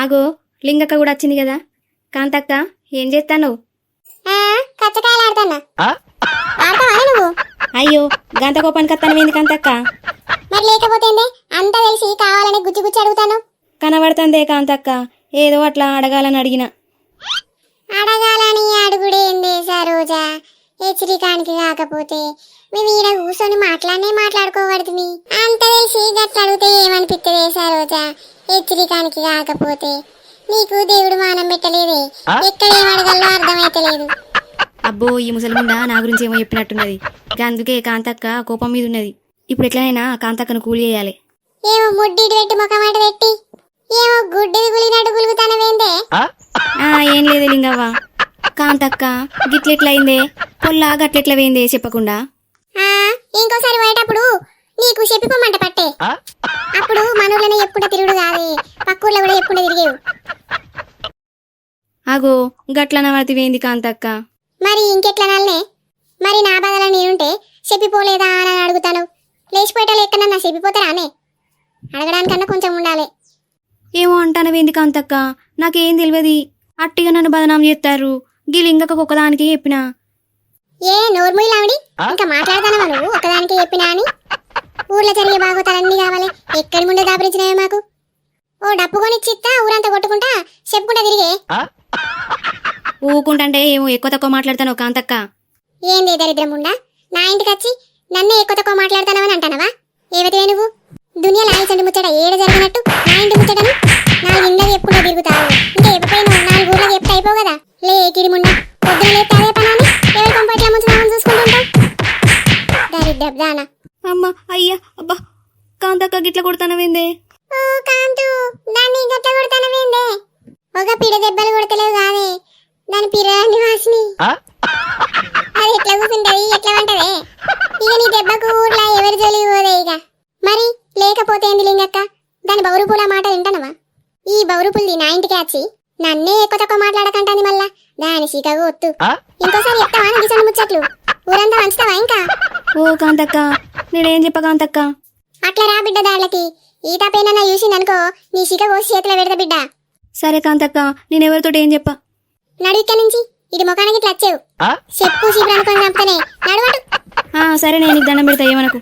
ఆగో లింగక్క కూడా వచ్చింది కదా. కాంతక్క ఏం చేస్తాను? కచ్చకాయలు ఆడతానా? ఆడతావా నువ్వు? అయ్యో గంత కోపానికి వస్తానవేంది కాంతక్క? మరి లేకపోతే అంతా తెలిసి కావాలని గుచ్చి గుచ్చి అడుగుతాను. కనబడుతుందే కాంతక్క, ఏదో అట్లా అడగాలని అడిగిన. అడగాలని అడుగుడేందే సరోజా, హెచ్చరికానికి కాకపోతే మేము ఈడ కూర్చొని మాట్లాడుకోబడుతుంది. అంత తెలిసి గట్ల అడిగితే ఏమనిపిస్తుంది సరోజా? హెచ్చరికానికి కాకపోతే నీకు దేవుడు మానం పెట్టలేదే, ఎక్కడ ఏం అడగాలో అర్థమైతలేదు. అబ్బో ఈ ముసలిముండా నా గురించి ఏమో చెప్పినట్టున్నది. అందుకే కాంతక్క కోపం మీద ఉన్నది. ఇప్పుడు ఎట్లనైనా కాంతక్కను కూలి చేయాలి. ఏమో ముడ్డిటి పెట్టి ముఖమాట పెట్టి ఏమో గుడ్డిది గులినట్టు గులుగుతానవేందే? ఏం లేదు లింగవ్వ, కాంతక్క గిట్లెట్లయిందే, పొల్లా గట్లెట్ల వేయిందే చెప్పకుండా. ఇంకోసారి పోయేటప్పుడు నీకు చెప్పిపోమంట పట్టే. అప్పుడు మనూర్లోనే ఎప్పుడు తిరుగుడు కాదే, పక్కూర్లో కూడా ఎప్పుడు తిరిగేవు. అగో గట్లనవతి వేయింది కాంతక్క. మరి ఇంకెట్లా నల్లే? మరి నా బాధలో నేనుంటే చెప్పిపోలేదా అని అడుగుతాను. లేచిపోయేటోళ్ళు ఎక్కడన్నా చెప్పిపోతారానే? అడగడానికన్నా కొంచెం ఉండాలి. ఏమో అంటానవేంది కాంతక్క, నాకేం తెలియదు. అట్టిగా నన్ను బదనాం చేస్తారు. గీ లింగక్క ఒకదానికి చెప్పినా. ఏ నోర్ముయిలావిడి, ఇంకా మాట్లాడతానవా నువ్వు ఒకదానికి చెప్పినా అని? ఊర్లో జరిగే బాగోతాలన్నీ కావాలి, ఎక్కడి ముందే దాపరించినవే మాకు. ఓ డప్పు కొనిచ్చిత్తా ఊరంతా కొట్టుకుంటా చెప్పుకుంటా తిరిగే. ఊకుంటే ఏమో ఎక్కువ తక్కువ మాట్లాడతాను కాంతక్క. ఏందే దరిద్రముండా, నా ఇంటికి వచ్చి నన్నే ఎక్కువ తక్కువ మాట్లాడతానవని అంటానవా? ఏవతివే నువ్వు? దునియాలో ఆయిచండి ముచ్చట ఏడ జరిగినట్టు నా ఇంటి ముచ్చటను 4 ఇండ్లకి ఎప్పుడో తిరుగుతావు. ఇంకా ఎప్పుడైనా 4 ఊర్లకి ఎప్పుడు అయిపో కదా. లే కిడిముండా, పొద్దున లేస్తే అదే పనాన్ని ఎవరి కొంపట్ల ముంచుదామని చూసుకుంటుంటావు. దరిద్రదానా. అమ్మ అయ్యా అబ్బా, కాంతక్క గిట్ల కొడతానవేందే? ఓ కాంతు, దాన్ని గట్ట కొడతానవేందే? ఒక పిడ దెబ్బలు కొడతలేవు కాదే, దాని పిరని వాసిని. అది ఎట్లా కూర్చుంటది, ఎట్లా వంటదే? ఇక నీ దెబ్బకు ఊర్లో ఎవరి జోలికి పోదే ఇక. మరి లేకపోతే ఏంది లింగక్క, దాని బౌరుపుల మాట వింటానవా? ఈ బౌరుపుల్ది నా ఇంటికి వచ్చి నన్నే ఎక్కువ తక్కువ మాట్లాడకంటాంది. మళ్ళా దాని సీకగు ఒత్తు. ఇంకోసారి చెప్తావా గిసను ముచ్చట్లు? ఊరంతా వంచుతావా ఇంకా? ఓ కాంతక్క, నేనేం చెప్ప కాంతక్క? అట్లా రా బిడ్డ దాళ్ళకి. ఈ తప్పేనన్నా చూసిందనుకో నీ సీక కోసి చేతిలో పెడతా బిడ్డ. సరే కాంతక్క, నేనెవరితోటి ఏం చెప్ప? నడు ఇక్కడ నుంచి, ఇది ముఖానికి ఇట్లా వచ్చేవు. చెప్పు చీపురు అనుకొని చంపుతానే, నడువాడు. సరే నేను దండం పెడతా, ఏమనకు.